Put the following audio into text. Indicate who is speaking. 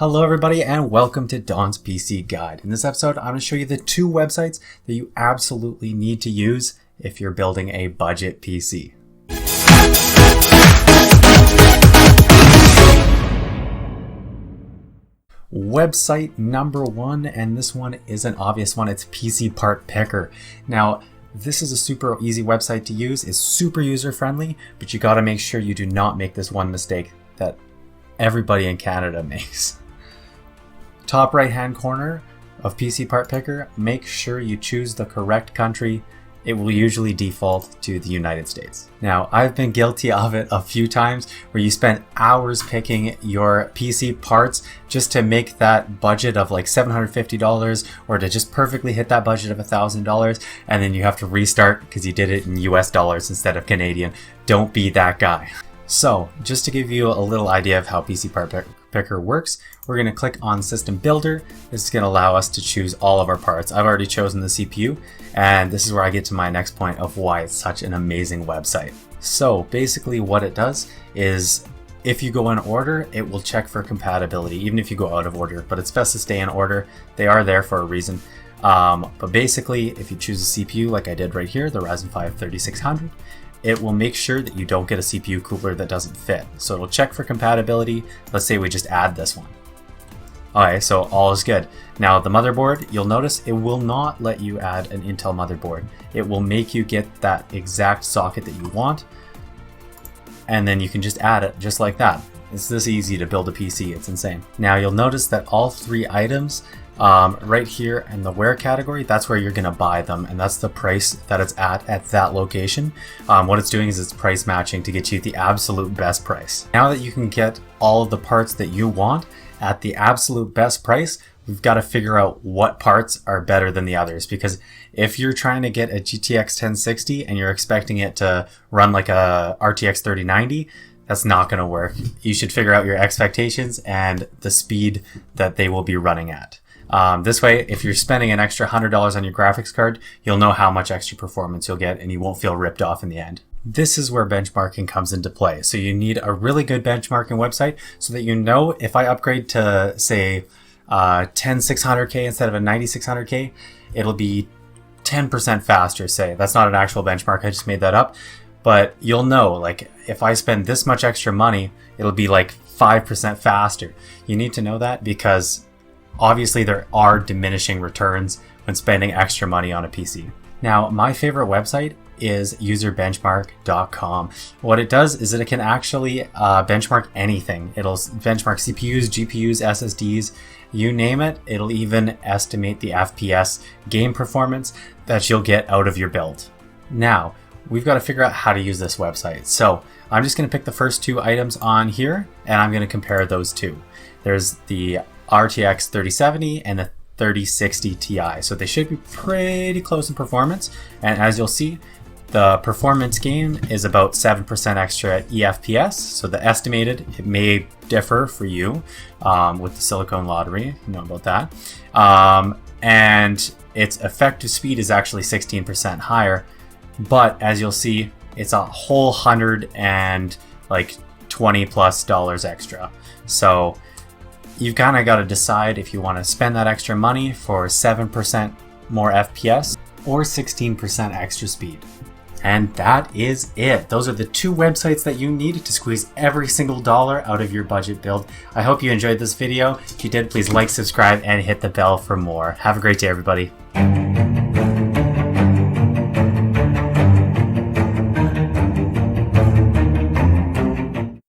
Speaker 1: Hello everybody and welcome to Don's PC Guide. In this episode, I'm going to show you the 2 websites that you absolutely need to use if you're building a budget PC. Website number 1, and this one is an obvious one, it's PC Part Picker. Now, this is a super easy website to use, it's super user friendly, but you got to make sure you do not make this one mistake that everybody in Canada makes. Top right hand corner of PC Part Picker, make sure you choose the correct country. It will usually default to the United States. Now, I've been guilty of it a few times where you spend hours picking your PC parts just to make that budget of like $750 or to just perfectly hit that budget of $1,000, and then you have to restart because you did it in US dollars instead of Canadian. Don't be that guy. So, just to give you a little idea of how PC Part Picker works, we're going to click on System Builder. This is going to allow us to choose all of our parts. I've already chosen the CPU, and this is where I get to my next point of why it's such an amazing website. So basically what it does is if you go in order, it will check for compatibility, even if you go out of order, but it's best to stay in order. They are there for a reason. But basically, if you choose a CPU like I did right here, the Ryzen 5 3600, it will make sure that you don't get a CPU cooler that doesn't fit. So it'll check for compatibility. Let's say we just add this one. Okay, so all is good. Now the motherboard, you'll notice it will not let you add an Intel motherboard. It will make you get that exact socket that you want, and then you can just add it just like that. It's this easy to build a PC, it's insane. Now you'll notice that all 3 items right here in the where category, that's where you're gonna buy them, and that's the price that it's at that location. What it's doing is it's price matching to get you the absolute best price. Now that you can get all of the parts that you want at the absolute best price, we've got to figure out what parts are better than the others, because if you're trying to get a GTX 1060 and you're expecting it to run like a RTX 3090, that's not going to work. You should figure out your expectations and the speed that they will be running at. This way, if you're spending an extra $100 on your graphics card, you'll know how much extra performance you'll get and you won't feel ripped off in the end. This is where benchmarking comes into play. So you need a really good benchmarking website so that you know if I upgrade to, say, 10600K instead of a 9600K, it'll be 10% faster, say. That's not an actual benchmark, I just made that up. But you'll know, like, if I spend this much extra money, it'll be like 5% faster. You need to know that because obviously there are diminishing returns when spending extra money on a PC. Now, my favorite website is UserBenchmark.com. What it does is that it can actually benchmark anything. It'll benchmark CPUs, GPUs, SSDs, you name it. It'll even estimate the FPS game performance that you'll get out of your build. Now, we've got to figure out how to use this website. So I'm just going to pick the first 2 items on here, and I'm going to compare those 2. There's the RTX 3070 and the 3060 Ti. So they should be pretty close in performance. And as you'll see, the performance gain is about 7% extra at EFPS. So the estimated, it may differ for you with the silicone lottery, you know about that. And its effective speed is actually 16% higher. But as you'll see, it's a whole $120+ extra. So you've kind of got to decide if you want to spend that extra money for 7% more FPS or 16% extra speed. And that is it. Those are the 2 websites that you need to squeeze every single dollar out of your budget build. I hope you enjoyed this video. If you did, please like, subscribe, and hit the bell for more. Have a great day, everybody.